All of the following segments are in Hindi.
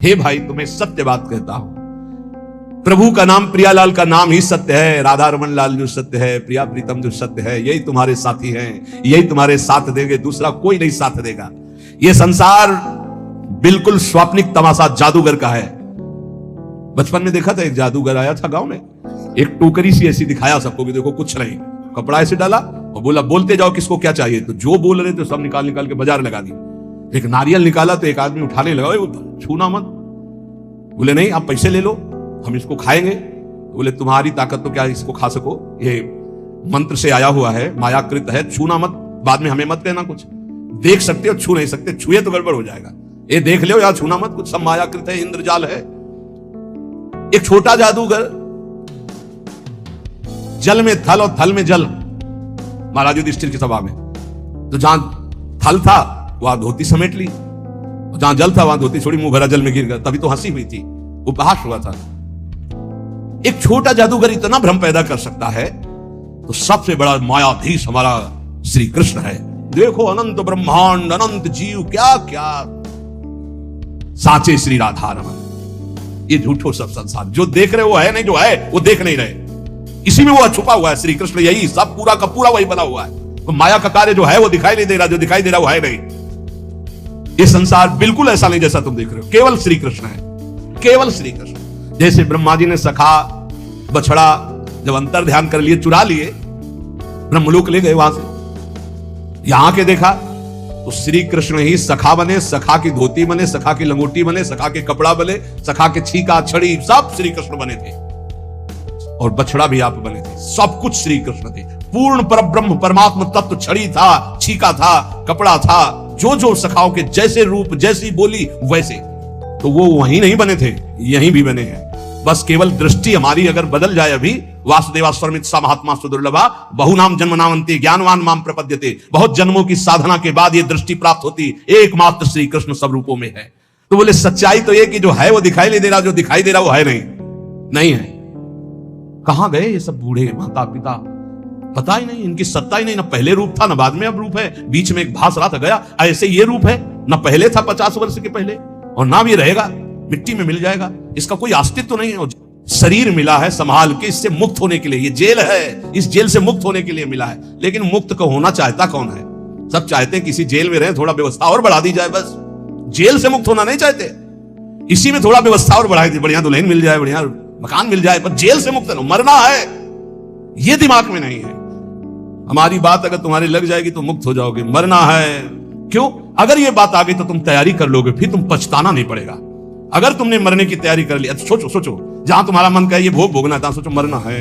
हे भाई, तुम्हें सत्य बात कहता हूं, प्रभु का नाम, प्रियालाल का नाम ही सत्य है। राधा रमन लाल जो सत्य है, प्रिया प्रीतम जो सत्य है, यही तुम्हारे साथी हैं, यही तुम्हारे साथ देंगे, दूसरा कोई नहीं साथ देगा। यह संसार बिल्कुल स्वाप्निक तमाशा जादूगर का है। बचपन में देखा था, एक जादूगर आया था गांव में, एक टोकरी सी ऐसी दिखाया सबको कि देखो कुछ नहीं, कपड़ा ऐसे डाला और बोला बोलते जाओ किसको क्या चाहिए। तो जो बोल रहे थे सब निकाल निकाल के बाजार लगा दी। एक नारियल निकाला तो एक आदमी उठाने लगा, छूना मत। बोले नहीं, आप पैसे ले लो, हम इसको खाएंगे। बोले तुम्हारी ताकत तो क्या इसको खा सको, ये मंत्र से आया हुआ है, मायाकृत है, छूना मत, बाद में हमें मत कहना कुछ। देख सकते हो, छू नहीं सकते, छुए तो गड़बड़ हो जाएगा। ये देख लो या छूना मत, कुछ सब मायाकृत है, इंद्रजाल है। एक छोटा जादूगर, जल में थल और थल में जल, महाराज युधिष्ठिर की सभा में, तो जहां थल था वहां धोती समेट ली, और जहां जल था वहां धोती छोड़ी, मुंह भरा जल में गिर गया। तभी तो हंसी हुई थी, उपहास हुआ था। एक छोटा जादूगर इतना भ्रम पैदा कर सकता है, तो सबसे बड़ा मायाधीश हमारा श्री कृष्ण है। देखो अनंत ब्रह्मांड, अनंत जीव, क्या क्या साचे श्री राधा रमन। ये झूठो सब संसार, जो देख रहे वो है नहीं, जो है वो देख नहीं रहे। इसी में वो छुपा हुआ है श्री कृष्ण, यही सब पूरा का पूरा वही बना हुआ है। तो माया का कार्य जो है वो दिखाई नहीं दे रहा, जो दिखाई दे रहा वो है नहीं। ये संसार बिल्कुल ऐसा नहीं जैसा तुम देख रहे हो, केवल श्री कृष्ण है, केवल श्री कृष्ण। जैसे ब्रह्मा जी ने सखा बछड़ा जब अंतर ध्यान कर लिए, चुरा लिए, ब्रह्मलोक ले गए, वहां से यहां के देखा तो श्री कृष्ण ही सखा बने, सखा की धोती बने, सखा की लंगोटी बने, सखा के कपड़ा बने, सखा के छीका छड़ी, सब श्री कृष्ण बने थे। और बछड़ा भी आप बने थे, सब कुछ श्री कृष्ण थे। पूर्ण परब्रह्म परमात्मा तत्व छड़ी था, छीका था, कपड़ा था, जो जो सखाओं के जैसे रूप, जैसी बोली वैसे। तो वो वहीं नहीं बने थे, यहीं भी बने हैं। बस केवल दृष्टि हमारी अगर बदल जाए, अभी वासुदेवा स्वरमित सा महात्मा सुदुर्लभा बहुनाम जन्म नामंती ज्ञानवान माम प्रपद्यते, बहुत जन्मों की साधना के बाद ये दृष्टि प्राप्त होती, एकमात्र श्री कृष्ण सब रूपों में है। तो बोले सच्चाई तो ये कि जो है वो दिखाई नहीं दे रहा, जो दिखाई दे रहा वो है नहीं है। कहां गए ये सब बूढ़े माता पिता, पता ही नहीं, इनकी सत्ता ही नहीं, ना पहले रूप था ना बाद में अब रूप है, बीच में एक भास रहा था गया। ऐसे ये रूप है, ना पहले था 50 वर्ष के पहले, और ना भी रहेगा, मिट्टी में मिल जाएगा, इसका कोई अस्तित्व नहीं है। शरीर मिला है संभाल के, इससे मुक्त होने के लिए, ये जेल है, इस जेल से मुक्त होने के लिए मिला है। लेकिन मुक्त को होना चाहता कौन है? सब चाहते हैं किसी जेल में रहे, थोड़ा व्यवस्था और बढ़ा दी जाए, बस। जेल से मुक्त होना नहीं चाहते, इसी में थोड़ा व्यवस्था और बढ़ाई दी, बढ़िया दुल्हन मिल जाए, बढ़िया मकान मिल जाए, पर जेल से मुक्त मरना है, ये दिमाग में नहीं है। हमारी बात अगर तुम्हारी लग जाएगी तो मुक्त हो जाओगे, मरना है क्यों? अगर ये बात आ गई तो तुम तैयारी कर लोगे, फिर तुम पछताना नहीं पड़ेगा। अगर तुमने मरने की तैयारी कर ली, सोचो जहां तुम्हारा मन कहे ये भोग भोगना था, सोचो मरना है,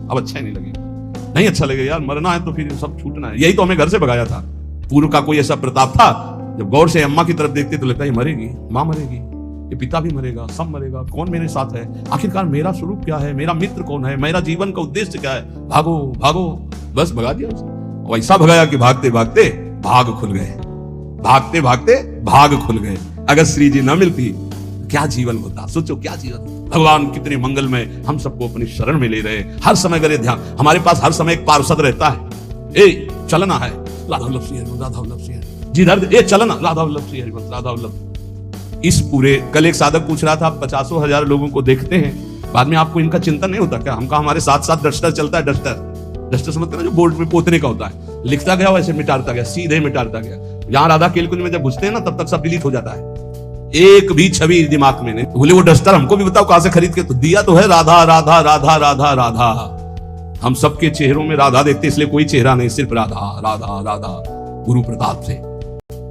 अब अच्छा ही नहीं लगेगा, नहीं अच्छा लगेगा यार, मरना है तो फिर सब छूटना है। यही तो हमें घर से भगाया था। पूर्व का कोई ऐसा प्रताप था, जब गौर से अम्मा की तरफ देखते तो लगता है मरेगी, माँ मरेगी, ये पिता भी मरेगा, सब मरेगा, कौन मेरे साथ है, आखिरकार मेरा स्वरूप क्या है, मेरा मित्र कौन है, मेरा जीवन का उद्देश्य क्या है, भागो भागो, बस भगा दिया उसे। वैसा भगाया कि भागते भागते भाग खुल गए, भागते भागते भाग खुल गए। अगर श्री जी न मिलती क्या जीवन होता, सोचो क्या जीवन। भगवान कितने मंगलमय, हम सबको अपनी शरण में ले रहे, हर समय करे ध्यान। हमारे पास हर समय एक पार्षद रहता है, ए चलना है, राधा वल्लभ श्री हरि, राधा वल्लभ श्री हरि, जिधर ए चलना, राधा वल्लभ श्री हरि, बस राधा वल्लभ। इस पूरे, कल एक साधक पूछ रहा था, 50,000 लोगों को देखते हैं, बाद में आपको इनका चिंतन नहीं होता क्या? हमका हमारे साथ साथ डस्टर चलता है, डस्टर समझते ना, जो बोर्ड में पोतने का होता है, लिखता गया वैसे मिटाता गया, सीधे मिटाता गया। यहाँ राधा केलकुंज में जब घुसते हैं ना, तब तक सब डिलीट हो जाता है, एक भी छवि दिमाग में नहीं। बोले वो डस्टर हमको भी बताओ कहां से खरीद के, तो दिया तो है राधा राधा राधा राधा राधा। हम सबके चेहरों में राधा देखते, इसलिए कोई चेहरा नहीं, सिर्फ राधा राधा राधा। गुरु प्रताप से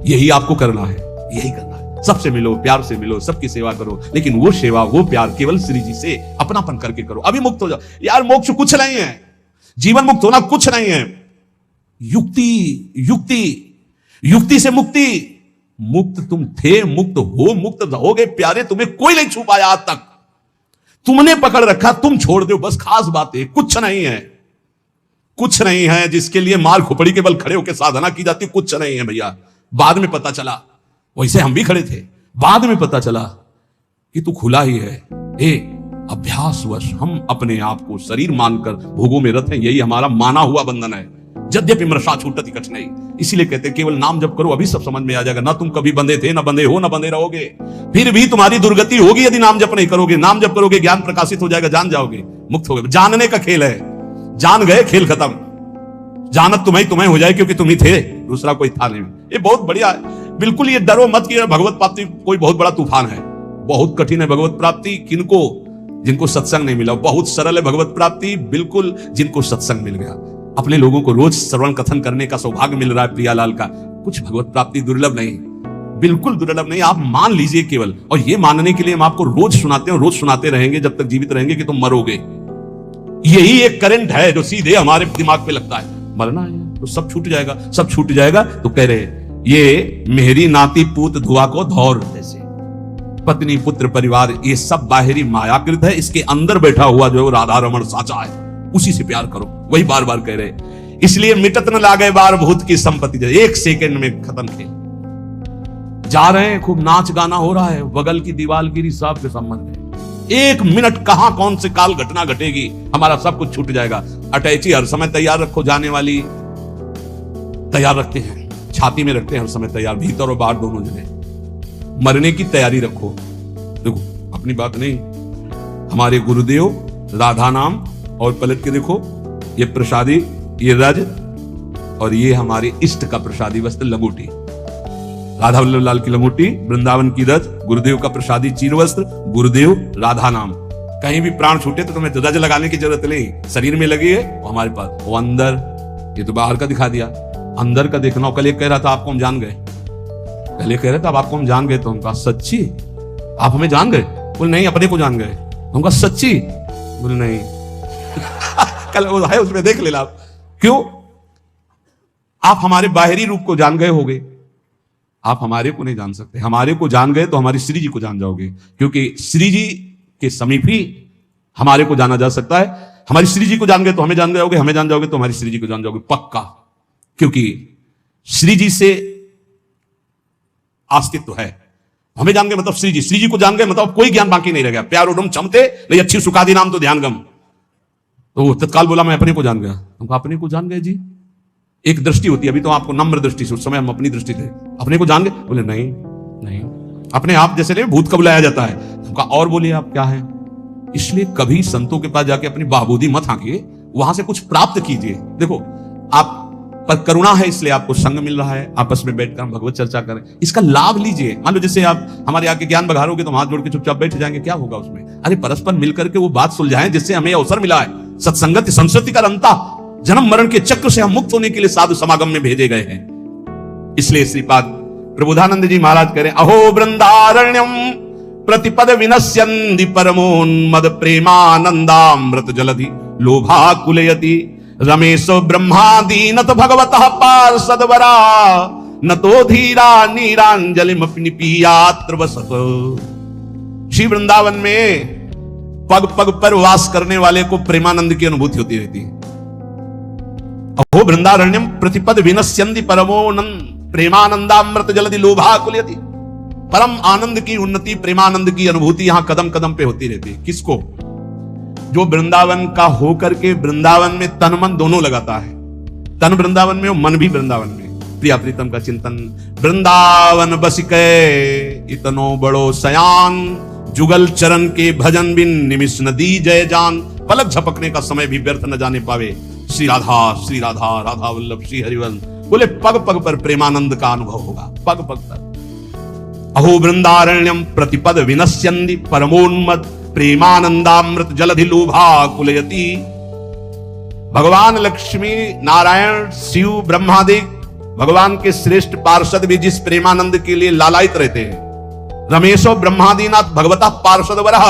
यही आपको करना है, यही करना है। सबसे मिलो, प्यार से मिलो, सबकी सेवा करो, लेकिन वो सेवा, वो प्यार केवल श्री जी से अपनापन करके करो। अभी मुक्त हो जाओ यार, मोक्ष कुछ नहीं है, जीवन मुक्त होना कुछ नहीं है। युक्ति युक्ति युक्ति से मुक्ति, मुक्त तुम थे, मुक्त हो, मुक्त रहोगे प्यारे, तुम्हें कोई नहीं छू पाया आज तक। तुमने पकड़ रखा, तुम छोड़ दो, बस खास बात है, कुछ नहीं है, कुछ नहीं है जिसके लिए मार खुपड़ी के बल खड़े होकर साधना की जाती, कुछ नहीं है भैया। बाद में पता चला, वैसे हम भी खड़े थे, बाद में पता चला कि तू खुला ही है। अभ्यासवश हम अपने आप को शरीर मानकर भोगों में रत हैं, यही हमारा माना हुआ बंधन है। यद्यपि मृषा छूटति कठिनाई। इसीलिए कहते हैं केवल नाम जप करो, अभी सब समझ में आ जाएगा। ना तुम कभी बंधे थे, ना बंधे हो, ना बंधे रहोगे। फिर भी तुम्हारी दुर्गति होगी यदि नाम जप नहीं करोगे। नाम जप करोगे, ज्ञान प्रकाशित हो जाएगा, जान जाओगे, मुक्त हो गए। जानने का खेल है, जान गए खेल खत्म। जानत तुम्हें हो जाए, क्योंकि तुम ही थे, दूसरा कोई था नहीं। ये बहुत बढ़िया है। बिल्कुल ये डरो मत कि भगवत प्राप्ति कोई बहुत बड़ा तूफान है। बहुत कठिन है भगवत प्राप्ति। किनको? जिनको सत्संग नहीं मिला। बहुत सरल है भगवत प्राप्ति, बिल्कुल जिनको सत्संग मिल गया। अपने लोगों को रोज श्रवण कथन करने का सौभाग्य मिल रहा है प्रियालाल का। कुछ भगवत प्राप्ति दुर्लभ नहीं, बिल्कुल दुर्लभ नहीं। आप मान लीजिए केवल, और ये मानने के लिए हम आपको रोज सुनाते हैं, रोज सुनाते रहेंगे जब तक जीवित रहेंगे कि तुम मरोगे। यही एक करंट है जो सीधे हमारे दिमाग पे लगता है। मरना है तो सब छूट जाएगा, सब छूट जाएगा। तो कह रहे ये मेहरी नाती पूत धुआ को धौर, जैसे पत्नी पुत्र परिवार ये सब बाहरी मायाकृत है। इसके अंदर बैठा हुआ जो राधा रमण साचा है, उसी से प्यार करो। वही बार बार कह रहे। इसलिए मिटत न लागे बार भूत की संपत्ति। एक सेकंड में खत्म खेल। जा रहे हैं, खूब नाच गाना हो रहा है, बगल की दीवार गिरी, सब के संबंध है। एक मिनट कहां कौन से काल घटना घटेगी, हमारा सब कुछ छूट जाएगा। अटैची हर समय तैयार रखो, जाने वाली तैयार रखते हैं, छाती में रखते हैं हर समय तैयार, भीतर और बाहर दोनों जगह। मरने की तैयारी रखो। देखो अपनी बात नहीं, हमारे गुरुदेव राधा नाम, और पलट के देखो ये प्रसादी, ये रज, और ये हमारे इष्ट का प्रसादी वस्त्र लंगोटी। राधा वल्लभ लाल की लंगोटी, वृंदावन की रज, गुरुदेव का प्रसादी चीर वस्त्र, गुरुदेव राधा नाम। कहीं भी प्राण छूटे तो तुम्हें रज लगाने की जरूरत नहीं, शरीर में लगी है वो हमारे पास। वो अंदर, ये तो बाहर का दिखा दिया, अंदर का देखना। कल एक कह रहा था आपको हम जान गए, कल एक कह रहा था आपको हम जान गए। तो हम कहा सच्ची आप हमें जान गए? बोले नहीं, अपने को जान गए। हम कहा सच्ची? बोले नहीं। कल वो है उसमें देख लेना आप। क्यों? आप हमारे बाहरी रूप को जान गए होगे, आप हमारे को नहीं जान सकते। हमारे को जान गए तो हमारी श्री जी को जान जाओगे, क्योंकि श्री जी के समीप ही हमारे को जाना जा सकता है। हमारी श्री जी को जान गए तो हमें जान जाओगे, हमें जान जाओगे तो हमारी श्री जी को जान जाओगे पक्का। क्योंकि श्री जी से अस्तित्व है। हमें जान गए मतलब श्री जी को जान गए मतलब कोई ज्ञान बाकी नहीं रह गया। प्यार उडम चमते नहीं अच्छी सुखादी नाम तो ध्यान गम। तो तत्काल बोला मैं अपने को जान गया। हमको अपने को जान गए जी, एक दृष्टि होती है, अभी तो आपको नम्र दृष्टि से, उस समय हम अपनी दृष्टि थे। अपने को जान गए? बोले नहीं नहीं, अपने आप जैसे नहीं भूत का बुलाया जाता है। हमका और बोलिए आप क्या है। इसलिए कभी संतों के पास जाके अपनी बाबूदी मत हाकिए, वहां से कुछ प्राप्त कीजिए। देखो आप पर करुणा है इसलिए आपको संग मिल रहा है, आपस में बैठकर हम भगवत चर्चा करें, इसका लाभ लीजिए। मान लो जैसे आप हमारे आके ज्ञान बघारोगे तो हम हाथ जोड़ के चुपचाप बैठ जाएंगे, क्या होगा उसमें? अरे परस्पर मिलकर के वो बात सुलझाएं जिससे हमें अवसर मिला है। सत्संगति संस्कृति का रंता, जन्म मरण के चक्र से हम मुक्त होने के लिए साधु समागम में भेजे गए हैं। इसलिए श्रीपाद प्रबोधानंद जी महाराज करें, अहो वृंदारण्यम प्रतिपद विनश्यन्ति परमोन्मद प्रेमानंदामृत जलधि लोभा कुलयति रमेशो ब्रह्मादि न तो भगवतः पार्षदवरा न तो धीरा नीरांजलिमपि निपीयात्र वसत। श्री वृंदावन में पग पग पर वास करने वाले को प्रेमानंद की अनुभूति होती रहती है। अहो वृंदारण्यम प्रतिपद विनश्यन्ति परमोनंद प्रेमानंदामृत जलधि लोभा कुलयति। परम आनंद की उन्नति, प्रेमानंद की अनुभूति यहां कदम कदम पे होती रहती है। किसको? जो वृंदावन का होकर के वृंदावन में तन मन दोनों लगाता है। तन वृंदावन में, मन भी वृंदावन में। प्रिया प्रीतम का चिंतन, वृंदावन बसिकै इतनो बड़ो सयान, जुगल चरण के भजन बिन निमिष न दी जय जान। पलक झपकने का समय भी व्यर्थ न जाने पावे। श्री राधा राधा वल्लभ श्री हरिवल्लभ। बोले पग पग पर प्रेमानंद का अनुभव होगा, पग पग पर। अहो वृंदारण्यम प्रतिपद विनश्यन्ति परमोन्मद प्रेमानंदामृत जलधि लोभा कुलयति। भगवान लक्ष्मी नारायण शिव ब्रह्मादि भगवान के श्रेष्ठ पार्षद भी जिस प्रेमानंद के लिए लालायित रहते हैं, रमेशो ब्रह्मादिनाथ भगवता पार्षद वरह,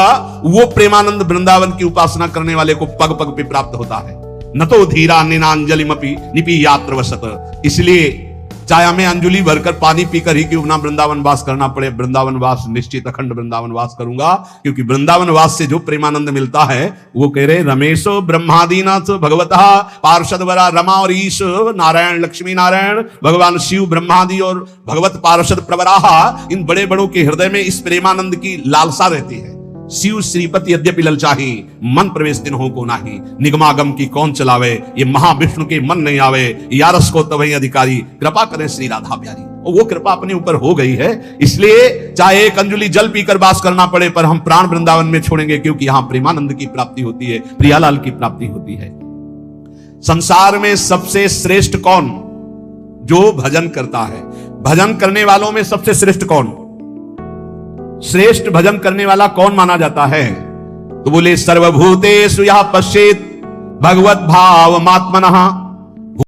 वो प्रेमानंद वृंदावन की उपासना करने वाले को पग पग पे प्राप्त होता है। न तो धीरा निनांजलिमपि निपीयात्र वसत। इसलिए चाहे हमें अंजुलि भरकर पानी पीकर ही क्यों ना वृंदावन वास करना पड़े, वृंदावन वास निश्चित अखंड वृंदावन वास करूंगा। क्योंकि वृंदावन वास से जो प्रेमानंद मिलता है वो कह रहे रमेशो ब्रह्मादीनाथ भगवतः पार्षदवरा। रमा और ईश नारायण लक्ष्मी नारायण भगवान शिव ब्रह्मादि और भगवत पार्षद प्रवराहा, इन बड़े बड़ों के हृदय में इस प्रेमानंद की लालसा रहती है। शिव श्रीपति यद्यपि ललचाही, मन प्रवेश दिन हो को नाही। निगमागम की कौन चलावे, ये महाविष्णु के मन नहीं आवे। यारस को तवही अधिकारी, कृपा करें श्री राधा प्यारी। और वो कृपा अपने ऊपर हो गई है, इसलिए चाहे एक अंजुलि जल पीकर वास करना पड़े, पर हम प्राण वृंदावन में छोड़ेंगे, क्योंकि यहां प्रेमानंद की प्राप्ति होती है, प्रियालाल की प्राप्ति होती है। संसार में सबसे श्रेष्ठ कौन? जो भजन करता है। भजन करने वालों में सबसे श्रेष्ठ कौन? श्रेष्ठ भजन करने वाला कौन माना जाता है? तो बोले सर्वभूतेषु यः पश्येत् भगवत भाव मात्मनः